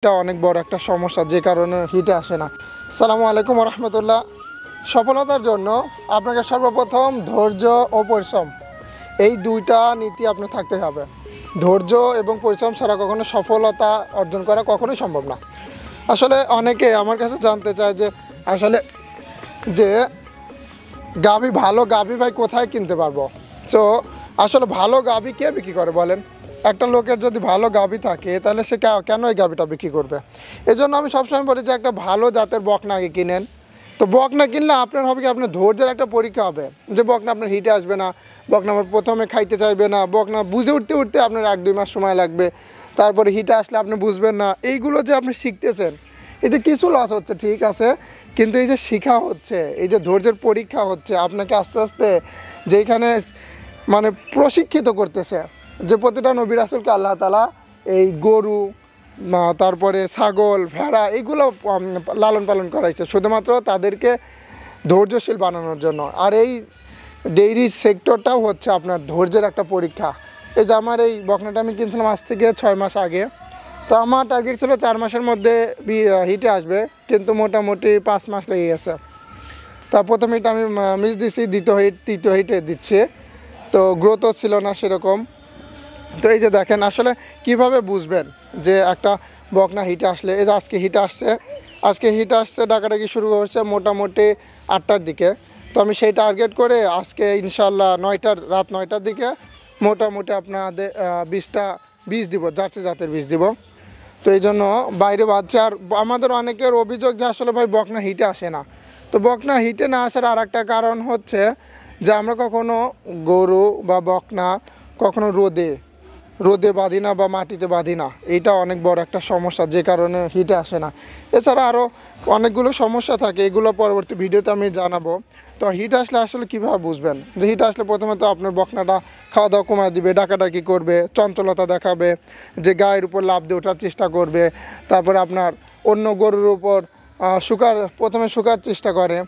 এটা অনেক বড় একটা সমস্যা, যে কারণে হিটে আসে না। আসসালামু আলাইকুম ওয়া রাহমাতুল্লাহ। সফলতার জন্য আপনাকে সর্বপ্রথম ধৈর্য ও পরিশ্রম, এই দুইটা নীতি আপনার থাকতে হবে। ধৈর্য এবং পরিশ্রম ছাড়া কখনো সফলতা অর্জন করা কখনোই সম্ভব না। আসলে অনেকে আমার কাছে জানতে চায় যে আসলে যে ভালো গাভী ভাই কোথায় কিনতে পারবো। সো আসলে ভালো গাভী কে বিক্রি করে বলেন? একটা লোকের যদি ভালো গাভী থাকে তাহলে সে কেন এই গাভীটা বিক্রি করবে? এই জন্য আমি সবসময় বলি যে একটা ভালো জাতের বকনা আগে কিনেন। তো বকনা কিনলে আপনার হবে কি, আপনার ধৈর্যের একটা পরীক্ষা হবে যে বকনা আপনার হিটে আসবে না, বকনা আমার প্রথমে খাইতে চাইবে না, বকনা বুঝে উঠতে আপনার 1-2 মাস সময় লাগবে, তারপরে হিটে আসলে আপনি বুঝবেন না। এইগুলো যে আপনি শিখতেছেন, এই যে কিছু লস হচ্ছে ঠিক আছে, কিন্তু এই যে শিখা হচ্ছে, এই যে ধৈর্যের পরীক্ষা হচ্ছে, আপনাকে আস্তে আস্তে যেখানে মানে প্রশিক্ষিত করতেছে যে প্রতিটা নবী রাসূলকে আল্লাহ তাআলা এই গরু, তারপরে ছাগল, ভেড়া এগুলো লালন পালন করাইছে শুধুমাত্র তাদেরকে ধৈর্যশীল বানানোর জন্য। আর এই ডেইরি সেক্টরটাও হচ্ছে আপনার ধৈর্যের একটা পরীক্ষা। এই যে আমার এই বকনাটা আমি কিনছিলাম আজ থেকে 6 মাস আগে। তো আমার টার্গেট ছিল 4 মাসের মধ্যে হিটে আসবে, কিন্তু মোটামুটি 5 মাস লেগে গেছে। তা প্রথম হিট আমি মিস দিছি, তৃতীয় হিটে দিচ্ছে, তো গ্রোথও ছিল না সেরকম। তো এই যে দেখেন আসলে কিভাবে বুঝবেন যে একটা বকনা হিটে আসলে, এই যে আজকে হিটে আসছে ডাকাডাকি শুরু হচ্ছে মোটামুটি 8টার দিকে। তো আমি সেই টার্গেট করে আজকে ইনশাল্লাহ রাত 9টার দিকে মোটামুটি আপনাদের 20টা বীজ দিব, জার্সি জাতের বীজ দিব। তো এই জন্য বাইরে বাজছে। আর আমাদের অনেকের অভিযোগ যে আসলে ভাই বকনা হিটে আসে না। তো বকনা হিটে না আসার আর একটা কারণ হচ্ছে যে আমরা কখনো গরু বা বকনা কখনো রোদে বাঁধি না বা মাটিতে বাঁধি না। এইটা অনেক বড় একটা সমস্যা, যে কারণে হিটে আসে না। এছাড়া আরও অনেকগুলো সমস্যা থাকে, এগুলো পরবর্তী ভিডিওতে আমি জানাবো। তো হিট আসলে আসলে কীভাবে বুঝবেন যে হিট আসলে? প্রথমে তো আপনার বকনাটা খাওয়া দাওয়া কমায় দিবে, ডাকাডাকি করবে, চঞ্চলতা দেখাবে, যে গায়ের উপর লাফ দিয়ে ওঠার চেষ্টা করবে, তারপরে আপনার অন্য গরুর উপর প্রথমে শুকার চেষ্টা করে।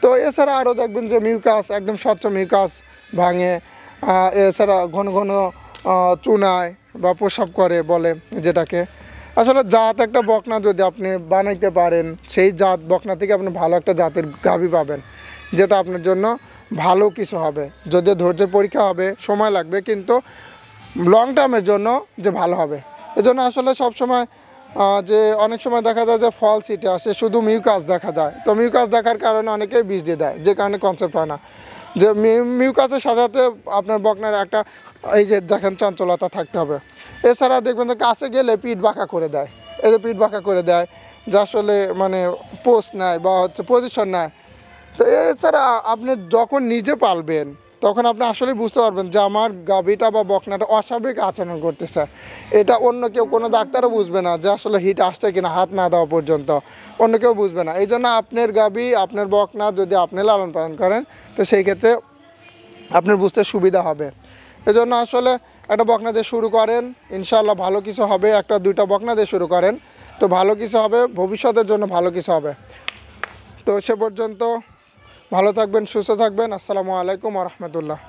তো এছাড়া আরও দেখবেন যে মিউকাস, একদম স্বচ্ছ মিউকাস ভাঙে। এছাড়া ঘন ঘন চুনায় বা প্রসাব করে বলে যেটাকে। আসলে জাত একটা বকনা যদি আপনি বানাইতে পারেন, সেই জাত বকনা থেকে আপনি ভালো একটা জাতের গাভী পাবেন, যেটা আপনার জন্য ভালো কিছু হবে। যদিও ধৈর্যের পরীক্ষা হবে, সময় লাগবে, কিন্তু লং টার্মের জন্য যে ভালো হবে। এজন্য আসলে সবসময় যে অনেক সময় দেখা যায় যে ফল সিটে আসে, শুধু মিউকাস দেখা যায়। তো মিউকাস দেখার কারণে অনেকেই বীজ দিয়ে দেয়, যে কারণে কনসেপ্ট হয় না যে মিউকাসের সাথে আপনার বকনার একটা এই যে দেখেন চঞ্চলতা থাকতে হবে। এছাড়া দেখবেন যে কাছে গেলে পিঠ বাঁকা করে দেয়, এই যে পিঠ বাঁকা করে দেয়, যে আসলে মানে পোস্ট নেয় বা হচ্ছে পজিশন নেয়। তো এছাড়া আপনি যখন নিজে পালবেন তখন আপনি আসলে বুঝতে পারবেন যে আমার গাভীটা বা বকনাটা অস্বাভাবিক আচরণ করতেছে। এটা অন্য কেউ, কোনো ডাক্তারও বুঝবে না যে আসলে হিট আসছে কিনা, হাত না দেওয়া পর্যন্ত অন্য কেউ বুঝবে না। এই জন্য আপনার গাভী, আপনার বকনা যদি আপনি লালন পালন করেন, তো সেই ক্ষেত্রে আপনার বুঝতে সুবিধা হবে। এই জন্য আসলে একটা বকনা দিয়ে শুরু করেন, ইনশাআল্লাহ ভালো কিছু হবে। 1-2টা বকনা দিয়ে শুরু করেন, তো ভালো কিছু হবে, ভবিষ্যতের জন্য ভালো কিছু হবে। তো সে পর্যন্ত ভালো থাকবেন, সুস্থ থাকবেন। আসসালামু আলাইকুম ওয়া রাহমাতুল্লাহ।